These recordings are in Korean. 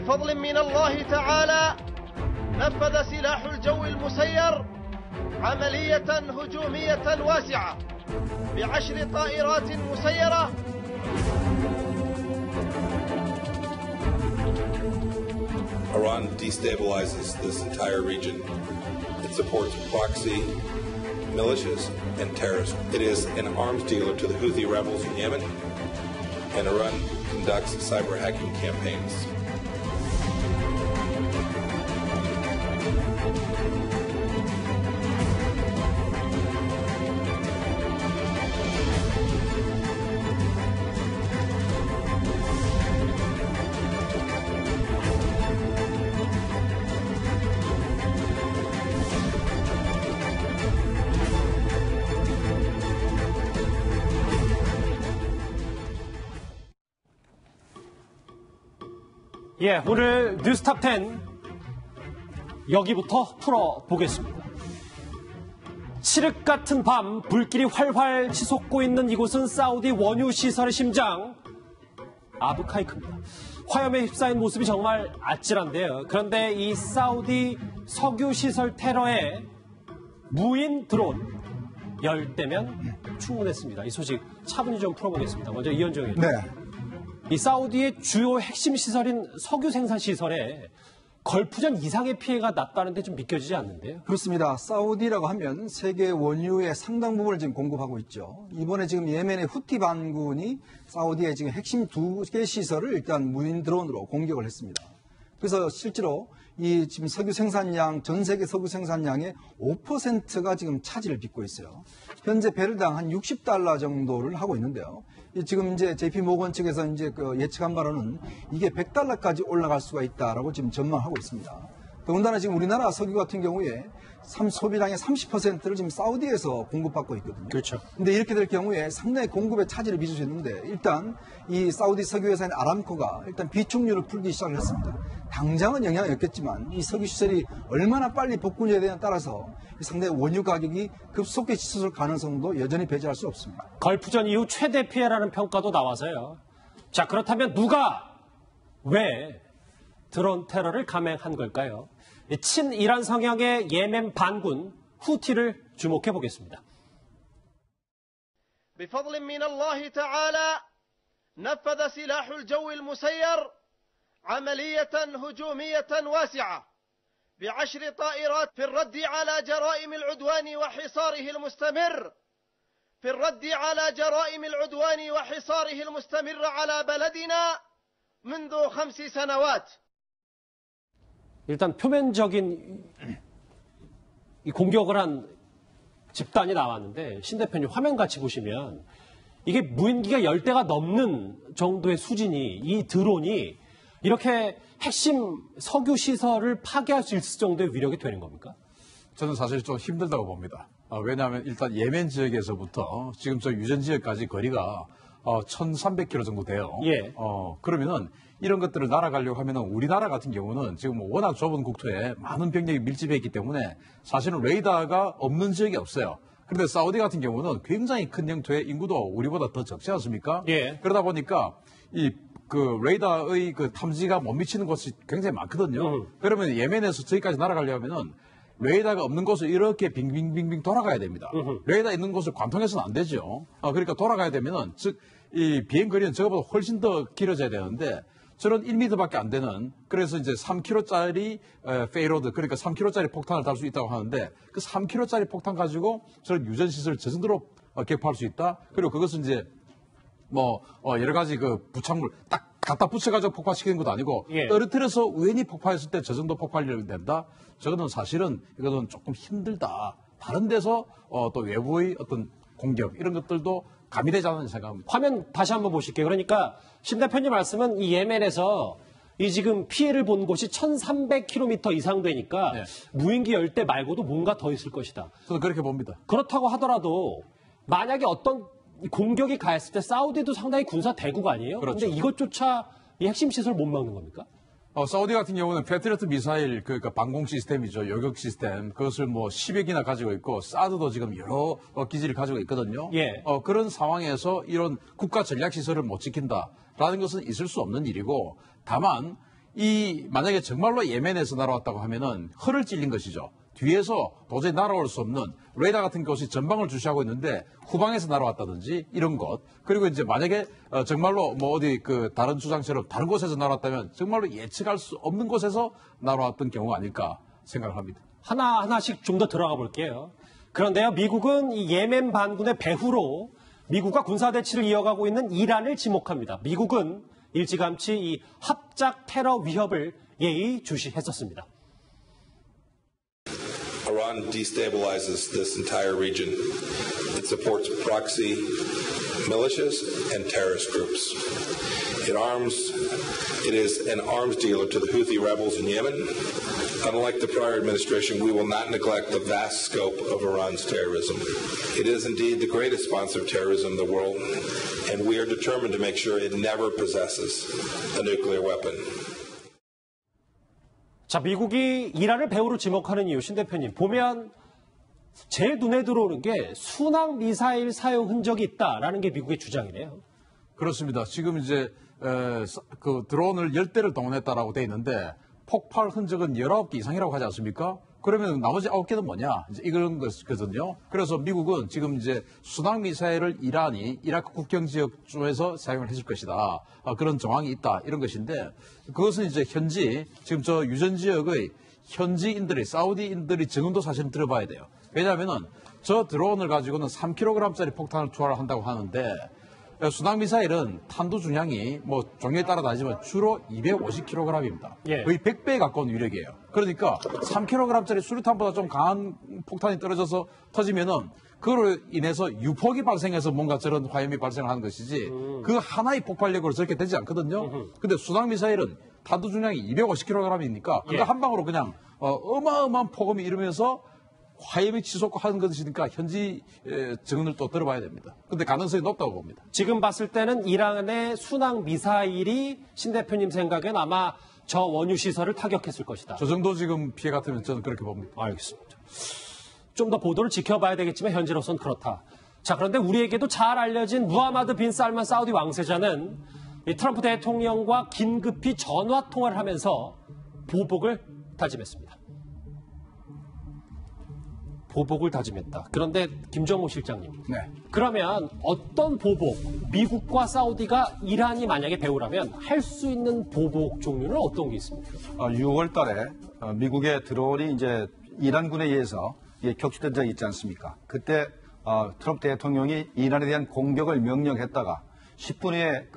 بفضل من الله تعالى نفذ سلاح الجو المسير عملية هجومية واسعة ب10 طائرات مسيرة. Iran destabilizes this entire region. It supports proxy militias and terrorists. It is an arms dealer to the Houthi rebels in Yemen, and Iran conducts cyber hacking campaigns. 예, 오늘 뉴스탑 10 여기부터 풀어보겠습니다. 칠흑 같은 밤 불길이 활활 치솟고 있는 이곳은 사우디 원유 시설의 심장 아부카이크입니다. 화염에 휩싸인 모습이 정말 아찔한데요. 그런데 이 사우디 석유 시설 테러에 무인 드론 10대면 충분했습니다. 이 소식 차분히 좀 풀어보겠습니다. 먼저 이현정 의원. 네. 이 사우디의 주요 핵심 시설인 석유 생산 시설에 걸프전 이상의 피해가 났다는데 좀 믿겨지지 않는데요. 그렇습니다. 사우디라고 하면 세계 원유의 상당 부분을 지금 공급하고 있죠. 이번에 지금 예멘의 후티 반군이 사우디의 지금 핵심 2개 시설을 일단 무인 드론으로 공격을 했습니다. 그래서 실제로 이 지금 석유 생산량, 전 세계 석유 생산량의 5%가 지금 차질을 빚고 있어요. 현재 배럴당 한 $60 정도를 하고 있는데요. 지금 이제 JP 모건 측에서 이제 그 예측한 바로는 이게 $100까지 올라갈 수가 있다라고 지금 전망하고 있습니다. 더군다나 지금 우리나라 석유 같은 경우에 소비량의 30%를 지금 사우디에서 공급받고 있거든요. 그렇죠. 근데 이렇게 될 경우에 상당히 공급에 차질을 빚을 수 있는데 일단 이 사우디 석유 회사인 아람코가 일단 비축유를 풀기 시작을 했습니다. 당장은 영향이 없겠지만 이 석유 시설이 얼마나 빨리 복구해야 되냐에 따라서 상당히 원유 가격이 급속히 치솟을 가능성도 여전히 배제할 수 없습니다. 걸프전 이후 최대 피해라는 평가도 나와서요. 자, 그렇다면 누가 왜 드론 테러를 감행한 걸까요? 친이란 성향의 예멘 반군 후티를 주목해 보겠습니다. بفضل من الله تعالى نفذ سلاح الجو المسير عملية هجومية واسعة ب10 طائرات في الرد على جرائم العدوان وحصاره المستمر على بلدنا منذ 5 سنوات. 일단 표면적인 이 공격을 한 집단이 나왔는데 신 대표님 화면 같이 보시면 이게 무인기가 10대가 넘는 정도의 수준이 이 드론이 이렇게 핵심 석유 시설을 파괴할 수 있을 정도의 위력이 되는 겁니까? 저는 사실 좀 힘들다고 봅니다. 왜냐하면 일단 예멘 지역에서부터 지금 저 유전 지역까지 거리가 1,300km 정도 돼요. 예. 그러면은 이런 것들을 날아가려고 하면은 우리나라 같은 경우는 지금 워낙 좁은 국토에 많은 병력이 밀집해 있기 때문에 사실은 레이더가 없는 지역이 없어요. 그런데 사우디 같은 경우는 굉장히 큰 영토에 인구도 우리보다 더 적지 않습니까? 예. 그러다 보니까 그 레이더의 그 탐지가 못 미치는 곳이 굉장히 많거든요. 그러면 예멘에서 저기까지 날아가려면은 레이더가 없는 곳을 이렇게 빙빙빙빙 돌아가야 됩니다. 레이더 있는 곳을 관통해서는 안 되죠. 그러니까 돌아가야 되면은 즉 이 비행 거리는 저거보다 훨씬 더 길어져야 되는데 저런 1m밖에 안 되는 그래서 이제 3km짜리 페이로드 그러니까 3km짜리 폭탄을 달 수 있다고 하는데 그 3km짜리 폭탄 가지고 저런 유전 시설을 저 정도로 격파할 수 있다. 그리고 그것은 이제 여러 가지 그 부착물 딱 갖다 붙여가지고 폭파시키는 것도 아니고 예. 떨어뜨려서 우연히 폭파했을 때 저 정도 폭발력이 된다. 저거는 사실은 이거는 조금 힘들다. 다른 데서 또 외부의 어떤 공격 이런 것들도 가미되지 않는 생각합니다. 화면 다시 한번 보실게요. 그러니까 신 대표님 말씀은 이 예멘에서 이 지금 피해를 본 곳이 1,300km 이상 되니까 네. 무인기 10대 말고도 뭔가 더 있을 것이다. 저도 그렇게 봅니다. 그렇다고 하더라도 만약에 어떤 공격이 가했을 때 사우디도 상당히 군사 대국 아니에요? 그렇죠. 그런데 이것조차 이 핵심 시설 못 막는 겁니까? 사우디 같은 경우는 패트리어트 미사일 그러니까 방공 시스템이죠. 요격 시스템. 그것을 10여 기나 가지고 있고 사드도 지금 여러 기지를 가지고 있거든요. 예. 그런 상황에서 이런 국가 전략 시설을 못 지킨다라는 것은 있을 수 없는 일이고 다만 만약에 정말로 예멘에서 날아왔다고 하면은 허를 찔린 것이죠. 뒤에서 도저히 날아올 수 없는 레이더 같은 것이 전방을 주시하고 있는데 후방에서 날아왔다든지 이런 것. 그리고 이제 만약에 정말로 뭐 어디 그 다른 주장처럼 다른 곳에서 날아왔다면 정말로 예측할 수 없는 곳에서 날아왔던 경우가 아닐까 생각을 합니다. 하나씩 좀 더 들어가 볼게요. 그런데요, 미국은 이 예멘 반군의 배후로 미국과 군사대치를 이어가고 있는 이란을 지목합니다. 미국은 일찌감치 이 합작 테러 위협을 예의주시했었습니다. Iran destabilizes this entire region. It supports proxy militias and terrorist groups. It is an arms dealer to the Houthi rebels in Yemen. Unlike the prior administration, we will not neglect the vast scope of Iran's terrorism. It is indeed the greatest sponsor of terrorism in the world, and we are determined to make sure it never possesses a nuclear weapon. 자, 미국이 이란을 배후로 지목하는 이유, 신 대표님, 보면 제일 눈에 들어오는 게 순항 미사일 사용 흔적이 있다라는 게 미국의 주장이래요. 그렇습니다. 지금 이제 그 드론을 10대를 동원했다라고 돼 있는데 폭발 흔적은 19개 이상이라고 하지 않습니까? 그러면 나머지 9개는 뭐냐? 이제 이런 거거든요. 그래서 미국은 지금 이제 순항 미사일을 이란이 이라크 국경 지역 쪽에서 사용을 했을 것이다. 그런 정황이 있다. 이런 것인데 그것은 이제 현지 지금 저 유전 지역의 현지인들이 사우디인들이 증언도 사실은 들어봐야 돼요. 왜냐하면은 저 드론을 가지고는 3kg짜리 폭탄을 투하를 한다고 하는데 순항 미사일은 탄도 중량이 뭐 종류에 따라 다르지만 주로 250kg입니다. 예. 거의 100배에 가까운 위력이에요. 그러니까 3kg짜리 수류탄보다 좀 강한 폭탄이 떨어져서 터지면은 그로 인해서 유폭이 발생해서 뭔가 저런 화염이 발생을 하는 것이지 그 하나의 폭발력으로 저렇게 되지 않거든요. 근데 순항 미사일은 탄도 중량이 250kg이니까 그거 예. 한 방으로 그냥 어마어마한 폭음이 일으면서 화염이 치솟하는 것이니까 현지 증언을 또 들어봐야 됩니다. 근데 가능성이 높다고 봅니다. 지금 봤을 때는 이란의 순항 미사일이 신 대표님 생각엔 아마 저 원유 시설을 타격했을 것이다. 저 정도 지금 피해 같으면 저는 그렇게 봅니다. 알겠습니다. 좀 더 보도를 지켜봐야 되겠지만 현재로서는 그렇다. 자, 그런데 우리에게도 잘 알려진 무하마드 빈 살만 사우디 왕세자는 이 트럼프 대통령과 긴급히 전화 통화를 하면서 보복을 다짐했습니다. 보복을 다짐했다. 그런데 김정호 실장님, 네. 그러면 어떤 보복, 미국과 사우디가 이란이 만약에 배우라면 할 수 있는 보복 종류는 어떤 게 있습니까? 6월 달에 미국의 드론이 이제 이란군에 의해서 격추된 적이 있지 않습니까? 그때 트럼프 대통령이 이란에 대한 공격을 명령했다가 10분 후에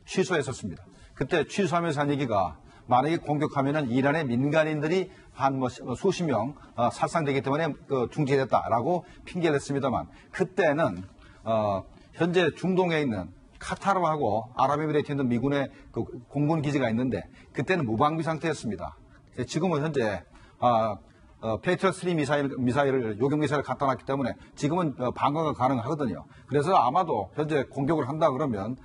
취소했었습니다. 그때 취소하면서 한 얘기가 만약에 공격하면은 이란의 민간인들이 한 수십 명 살상되기 때문에 중지됐다라고 핑계를 냈습니다만 그때는 현재 중동에 있는 카타르하고 아랍에미레이트에 있는 미군의 공군 기지가 있는데 그때는 무방비 상태였습니다. 지금은 현재 페이트리엇 3 미사일을 요격 미사일을 갖다 놨기 때문에 지금은 방어가 가능하거든요. 그래서 아마도 현재 공격을 한다 그러면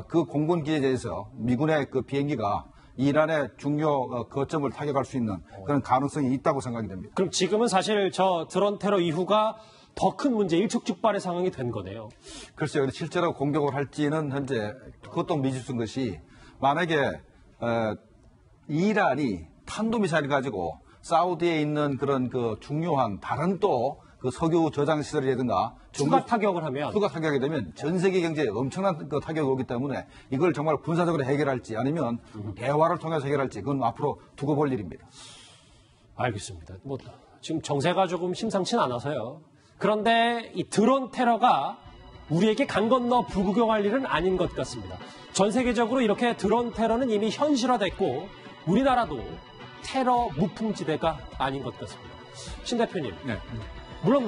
그 공군 기지에 대해서 미군의 그 비행기가 이란의 중요 거점을 타격할 수 있는 그런 가능성이 있다고 생각이 됩니다. 그럼 지금은 사실 저 드론 테러 이후가 더 큰 문제, 일촉즉발의 상황이 된 거네요. 글쎄요. 실제로 공격을 할지는 현재 그것도 미지수인 것이 만약에 이란이 탄도미사일 가지고 사우디에 있는 그런 중요한 다른 또 석유 저장 시설이라든가 추가 타격을 하면 추가 타격이 되면 전 세계 경제에 엄청난 타격이 오기 때문에 이걸 정말 군사적으로 해결할지 아니면 대화를 통해서 해결할지 그건 앞으로 두고 볼 일입니다. 알겠습니다. 지금 정세가 조금 심상치는 않아서요. 그런데 이 드론 테러가 우리에게 강 건너 불구경할 일은 아닌 것 같습니다. 전 세계적으로 이렇게 드론 테러는 이미 현실화됐고 우리나라도 테러 무풍지대가 아닌 것 같습니다. 신 대표님. 네. 물론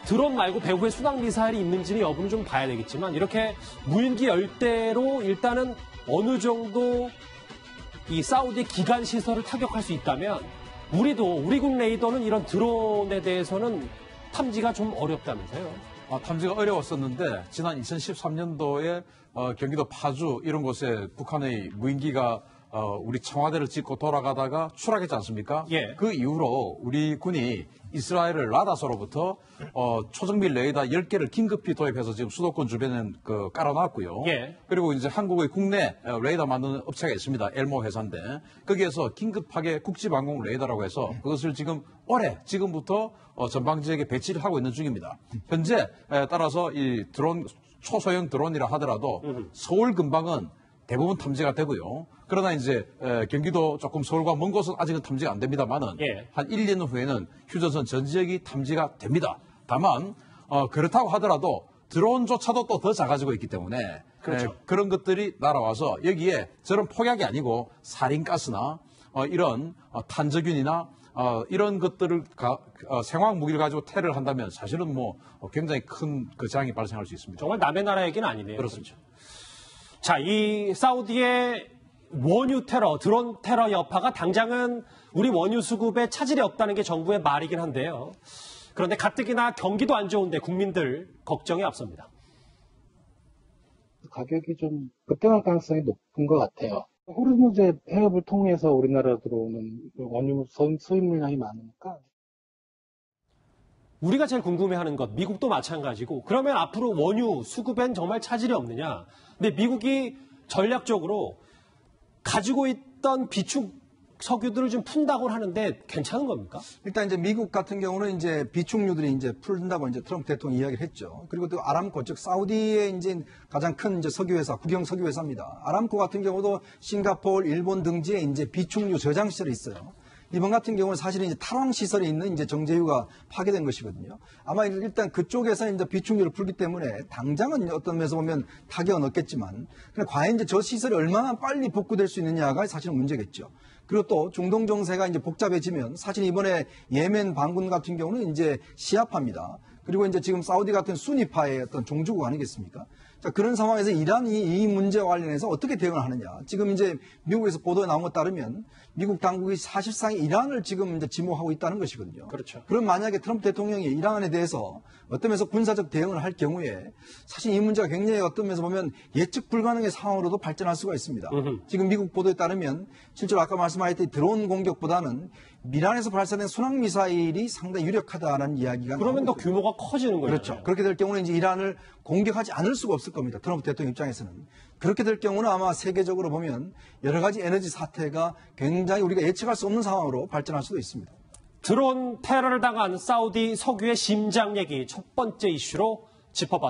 드론 말고 배후에 순항 미사일이 있는지는 여부는 좀 봐야 되겠지만 이렇게 무인기 열대로 일단은 어느 정도 이 사우디 기간 시설을 타격할 수 있다면 우리군 레이더는 이런 드론에 대해서는 탐지가 좀 어렵다면서요? 탐지가 어려웠었는데 지난 2013년도에 경기도 파주 이런 곳에 북한의 무인기가 우리 청와대를 찍고 돌아가다가 추락했지 않습니까? 예. 그 이후로 우리 군이 이스라엘을 라다서로부터 초정밀 레이더 10개를 긴급히 도입해서 지금 수도권 주변에 깔아놨고요. 예. 그리고 이제 한국의 국내 레이더 만드는 업체가 있습니다. 엘모 회사인데 거기에서 긴급하게 국지방공 레이더라고 해서 그것을 지금 올해 지금부터 전방 지역에 배치를 하고 있는 중입니다. 현재 따라서 이 드론 초소형 드론이라 하더라도 서울 근방은 대부분 탐지가 되고요. 그러나 이제 경기도 조금 서울과 먼 곳은 아직은 탐지가 안 됩니다만은 예. 한 1, 2년 후에는 휴전선 전 지역이 탐지가 됩니다. 다만 그렇다고 하더라도 드론조차도 또 더 작아지고 있기 때문에 그렇죠. 그런 것들이 날아와서 여기에 저런 폭약이 아니고 살인가스나 이런 탄저균이나 이런 것들을 생화학 무기를 가지고 테러를 한다면 사실은 뭐 굉장히 큰 그 재앙이 발생할 수 있습니다. 정말 남의 나라 얘기는 아니네요. 그렇습니다. 자, 이 사우디의 원유 테러, 드론 테러 여파가 당장은 우리 원유 수급에 차질이 없다는 게 정부의 말이긴 한데요. 그런데 가뜩이나 경기도 안 좋은데 국민들 걱정이 앞섭니다. 가격이 좀 급등할 가능성이 높은 것 같아요. 호르무즈 해협을 통해서 우리나라 들어오는 원유 수입 물량이 많으니까. 우리가 제일 궁금해하는 것, 미국도 마찬가지고 그러면 앞으로 원유 수급엔 정말 차질이 없느냐. 근데 미국이 전략적으로 가지고 있던 비축 석유들을 좀 푼다고 하는데 괜찮은 겁니까? 일단 이제 미국 같은 경우는 이제 비축유들이 이제 풀린다고 이제 트럼프 대통령이 이야기를 했죠. 그리고 또 아람코, 즉 사우디의 이제 가장 큰 이제 석유회사, 국영 석유회사입니다. 아람코 같은 경우도 싱가포르, 일본 등지에 이제 비축유 저장 시설이 있어요. 이번 같은 경우는 사실은 이제 탈황 시설에 있는 이제 정제유가 파괴된 것이거든요. 아마 일단 그쪽에서 이제 비축유를 풀기 때문에 당장은 어떤 면에서 보면 타격은 없겠지만, 과연 이제 저 시설이 얼마나 빨리 복구될 수 있느냐가 사실은 문제겠죠. 그리고 또 중동 정세가 이제 복잡해지면 사실 이번에 예멘 반군 같은 경우는 이제 시아파입니다. 그리고 이제 지금 사우디 같은 수니파의 어떤 종주국 아니겠습니까? 자, 그런 상황에서 이란이 이 문제와 관련해서 어떻게 대응을 하느냐. 지금 이제 미국에서 보도에 나온 것 따르면 미국 당국이 사실상 이란을 지금 이제 지목하고 있다는 것이거든요. 그렇죠. 그럼 만약에 트럼프 대통령이 이란에 대해서 어떤 면에서 군사적 대응을 할 경우에 사실 이 문제가 굉장히 어떤 면에서 보면 예측 불가능의 상황으로도 발전할 수가 있습니다. 지금 미국 보도에 따르면 실제로 아까 말씀하셨던 드론 공격보다는 미란에서 발사된 순항미사일이 상당히 유력하다는 이야기가 그러면 더 있습니다. 규모가 커지는 거죠. 그렇죠. 그렇게 될 경우는 이제 이란을 공격하지 않을 수가 없을 겁니다. 트럼프 대통령 입장에서는. 그렇게 될 경우는 아마 세계적으로 보면 여러 가지 에너지 사태가 굉장히 우리가 예측할 수 없는 상황으로 발전할 수도 있습니다. 드론 테러를 당한 사우디 석유의 심장 얘기 첫 번째 이슈로 짚어봤습니다.